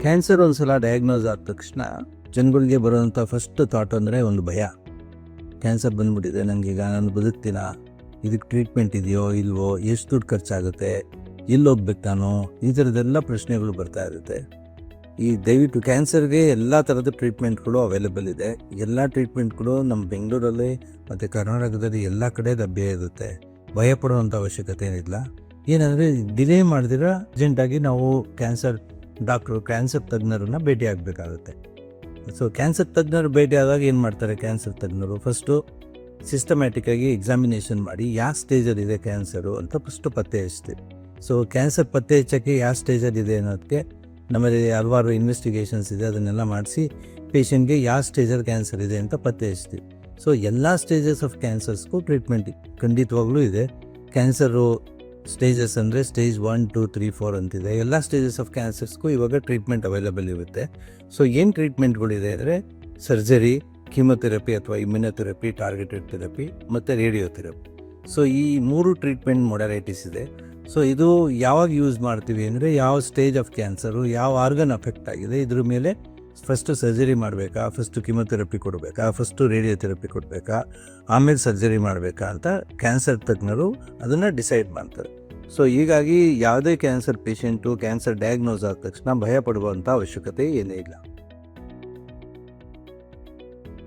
Cancer ಒಂದ್ಸಲ diagnose ಆದ ತಕ್ಷಣ ಜನಗಳಿಗೆ ಬರೋವಂಥ ಫಸ್ಟ್ ಥಾಟ್ ಅಂದರೆ ಒಂದು ಭಯ. ಕ್ಯಾನ್ಸರ್ ಬಂದ್ಬಿಟ್ಟಿದೆ, ನನಗೀಗ ನಾನು ಬದುಕ್ತೀನ, ಇದಕ್ಕೆ ಟ್ರೀಟ್ಮೆಂಟ್ ಇದೆಯೋ ಇಲ್ವೋ, ಎಷ್ಟು ದುಡ್ಡು ಖರ್ಚಾಗುತ್ತೆ, ಎಲ್ಲಿ ಹೋಗ್ಬೇಕು ನಾನು, ಈ ಥರದ್ದೆಲ್ಲ ಪ್ರಶ್ನೆಗಳು ಬರ್ತಾ ಇರುತ್ತೆ. ಈ ದಯವಿಟ್ಟು ಕ್ಯಾನ್ಸರ್ಗೆ ಎಲ್ಲ ಥರದ ಟ್ರೀಟ್ಮೆಂಟ್ಗಳು ಅವೈಲೇಬಲ್ ಇದೆ. ಎಲ್ಲ ಟ್ರೀಟ್ಮೆಂಟ್ಗಳು ನಮ್ಮ ಬೆಂಗಳೂರಲ್ಲಿ ಮತ್ತು ಕರ್ನಾಟಕದಲ್ಲಿ ಎಲ್ಲ ಕಡೆ ಲಭ್ಯ ಇರುತ್ತೆ. ಭಯ ಪಡುವಂಥ ಅವಶ್ಯಕತೆ ಏನಿಲ್ಲ. ಏನಂದರೆ ಡಿಲೇ ಮಾಡಿದಿರ ಅರ್ಜೆಂಟಾಗಿ ನಾವು ಕ್ಯಾನ್ಸರ್ ಡಾಕ್ಟ್ರು, ಕ್ಯಾನ್ಸರ್ ತಜ್ಞರನ್ನ ಭೇಟಿ ಆಗಬೇಕಾಗುತ್ತೆ. ಸೊ ಕ್ಯಾನ್ಸರ್ ತಜ್ಞರು ಭೇಟಿ ಆದಾಗ ಏನು ಮಾಡ್ತಾರೆ ಕ್ಯಾನ್ಸರ್ ತಜ್ಞರು, ಫಸ್ಟು ಸಿಸ್ಟಮ್ಯಾಟಿಕ್ಕಾಗಿ ಎಕ್ಸಾಮಿನೇಷನ್ ಮಾಡಿ ಯಾವ ಸ್ಟೇಜಲ್ಲಿದೆ ಕ್ಯಾನ್ಸರು ಅಂತ ಫಸ್ಟು ಪತ್ತೆ ಹಚ್ತೀವಿ. ಸೊ ಕ್ಯಾನ್ಸರ್ ಪತ್ತೆ ಹಚ್ಚೋಕ್ಕೆ ಯಾವ ಸ್ಟೇಜಲ್ಲಿದೆ ಅನ್ನೋದಕ್ಕೆ ನಮ್ಮಲ್ಲಿ ಹಲವಾರು ಇನ್ವೆಸ್ಟಿಗೇಷನ್ಸ್ ಇದೆ. ಅದನ್ನೆಲ್ಲ ಮಾಡಿಸಿ ಪೇಷಂಟ್ಗೆ ಯಾವ ಸ್ಟೇಜಲ್ಲಿ ಕ್ಯಾನ್ಸರ್ ಇದೆ ಅಂತ ಪತ್ತೆ ಹಚ್ತೀವಿ. ಸೊ ಎಲ್ಲ ಸ್ಟೇಜಸ್ ಆಫ್ ಕ್ಯಾನ್ಸರ್ಸ್ಗೂ ಟ್ರೀಟ್ಮೆಂಟ್ ಖಂಡಿತವಾಗ್ಲೂ ಇದೆ. ಕ್ಯಾನ್ಸರು ಸ್ಟೇಜಸ್ ಅಂದರೆ ಸ್ಟೇಜ್ 1, 2, 3, 4 ಅಂತಿದೆ. ಎಲ್ಲ ಸ್ಟೇಜಸ್ ಆಫ್ ಕ್ಯಾನ್ಸರ್ಸ್ಗೂ ಇವಾಗ ಟ್ರೀಟ್ಮೆಂಟ್ ಅವೈಲೇಬಲ್ ಇರುತ್ತೆ. ಸೊ ಏನು ಟ್ರೀಟ್ಮೆಂಟ್ಗಳಿದೆ ಅಂದರೆ ಸರ್ಜರಿ, ಕೀಮೊಥೆರಪಿ ಅಥವಾ ಇಮ್ಯುನೊಥೆರಪಿ, ಟಾರ್ಗೆಟೆಡ್ ಥೆರಪಿ ಮತ್ತು ರೇಡಿಯೋಥೆರಪಿ. ಸೊ ಈ 3 ಟ್ರೀಟ್ಮೆಂಟ್ ಮೊಡಾಲಿಟೀಸ್ ಇದೆ. ಸೊ ಇದು ಯಾವಾಗ ಯೂಸ್ ಮಾಡ್ತೀವಿ ಅಂದರೆ ಯಾವ ಸ್ಟೇಜ್ ಆಫ್ ಕ್ಯಾನ್ಸರು, ಯಾವ ಆರ್ಗನ್ ಅಫೆಕ್ಟ್ ಆಗಿದೆ, ಇದ್ರ ಮೇಲೆ ಫಸ್ಟು ಸರ್ಜರಿ ಮಾಡಬೇಕಾ, ಫಸ್ಟು ಕೀಮೊಥೆರಪಿ ಕೊಡಬೇಕಾ, ಫಸ್ಟು ರೇಡಿಯೋಥೆರಪಿ ಕೊಡಬೇಕಾ, ಆಮೇಲೆ ಸರ್ಜರಿ ಮಾಡಬೇಕಾ ಅಂತ ಕ್ಯಾನ್ಸರ್ ತಜ್ಞರು ಅದನ್ನು ಡಿಸೈಡ್ ಮಾಡ್ತಾರೆ. ಸೊ ಹೀಗಾಗಿ ಯಾವುದೇ ಕ್ಯಾನ್ಸರ್ ಪೇಷಂಟು ಕ್ಯಾನ್ಸರ್ ಡಯಾಗ್ನೋಸ್ ಆದ ತಕ್ಷಣ ಭಯ ಪಡುವಂಥ ಅವಶ್ಯಕತೆ ಏನೇ ಇಲ್ಲ.